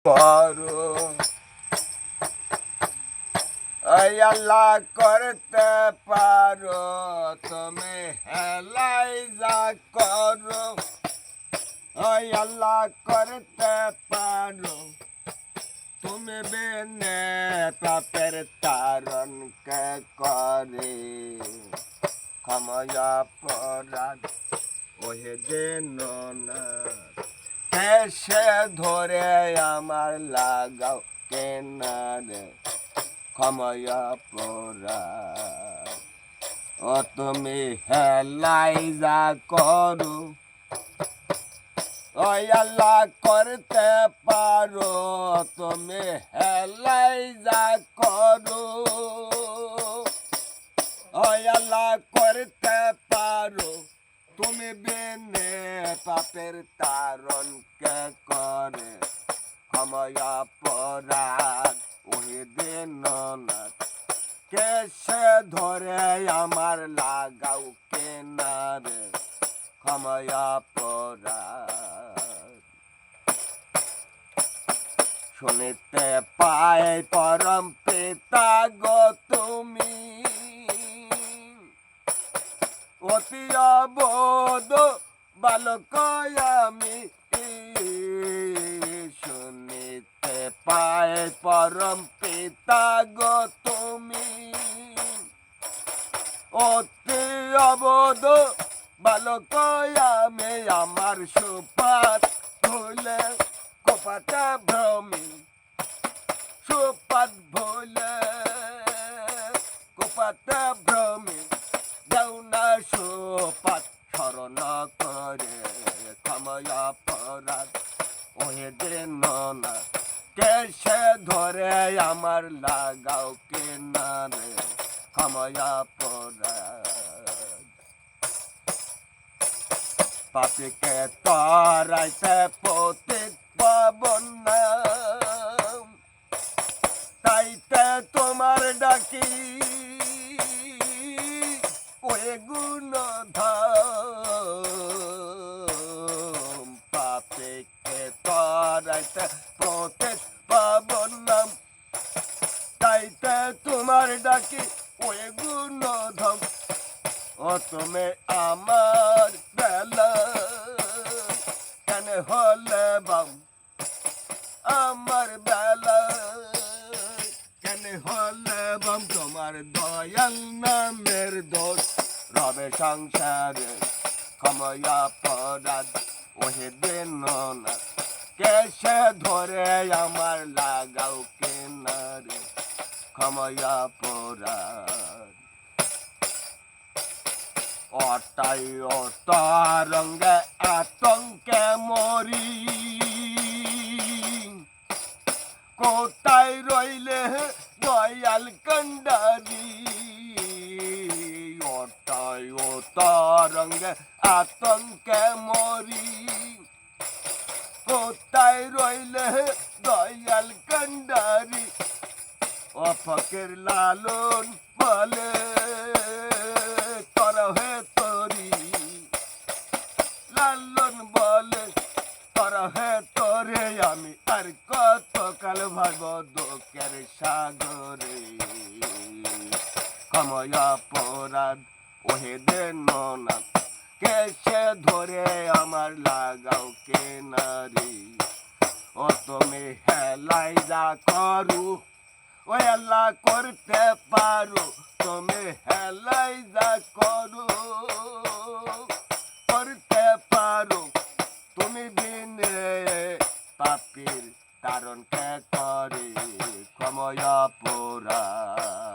করো আল্লাহ করতে পারো তুমি হেলাই যা করো আল্লাহ করতে পারো তুমি বেনে পাপের তারণ কে করে ক্ষমা পরাধ ওহে দেন না সে ধরে আমার লাগাও কেনারে ক্ষমা পরাধ ও তুমি হেলাই যা করো আল্লাহ করতে পারো তুমি হেলাই যা করো আল্লাহ করতে পারো তুমি বেনে পাপের তারণ কে করে ক্ষমা পরাধ ওহে দেন না কে সে ধরে আমার লাগাও কেনারে ক্ষমা পরাধ শুনিতে পাই পরম পিতা গো তুমি অতি অবোধ বালক আমি শুনিতে পাই পরম পিতা গো তুমি অতি অবোধ বালক আমি আমার সুপাত ভুলে কোপাটা ভ্রমি সুপাত ভুলে কোপাটা ভ্রমি দেও না সুপাত স্মরণ করে ক্ষমা পরাধ ওহে দেন না কে সে ধরে আমার লাগাও কেনারে ক্ষমা পরাধ পাপিকে তরাইতে পতিত পাবন না তাইতে তোমার ডাকি ওয়ে গুণধম পাপিকে তরাইতে পতিত পাবন না তাইতে তোমার ডাকি ওয়ে গুণধম ও তুমি আমার বেলা কেন হলে বাম আমার বেলা কেন হলে বাম তোমার দয়াল নামের দোষ রবে সংসারে ক্ষমা পরাধ ওহে দেন না কে সে ধরে আমার লাগাও কেনারে ক্ষমা পরাধ অটাই ও তরঙ্গে আতঙ্কে মরি কোথায় রইলে দয়াল কান্ডারি অটাই ও তরঙ্গে আতঙ্কে মরি কোথায় রইলে দয়াল কান্ডারি ও ফকির লালন বলে হে তরি লালন বলে তর হে তরে আমি আর কত কাল ভাব দুঃখের সাগরে ক্ষমা পরাধ ওহে দেন না কে সে ধরে আমার লাগাও কেনারি ও তুমি হেলাই যা করু ও আল্লাহ করতে পারো তুমি হেলাই যা করো করতে পারো তুমি বিনে পাপীর তারণ কে করে ক্ষমা পরাধ।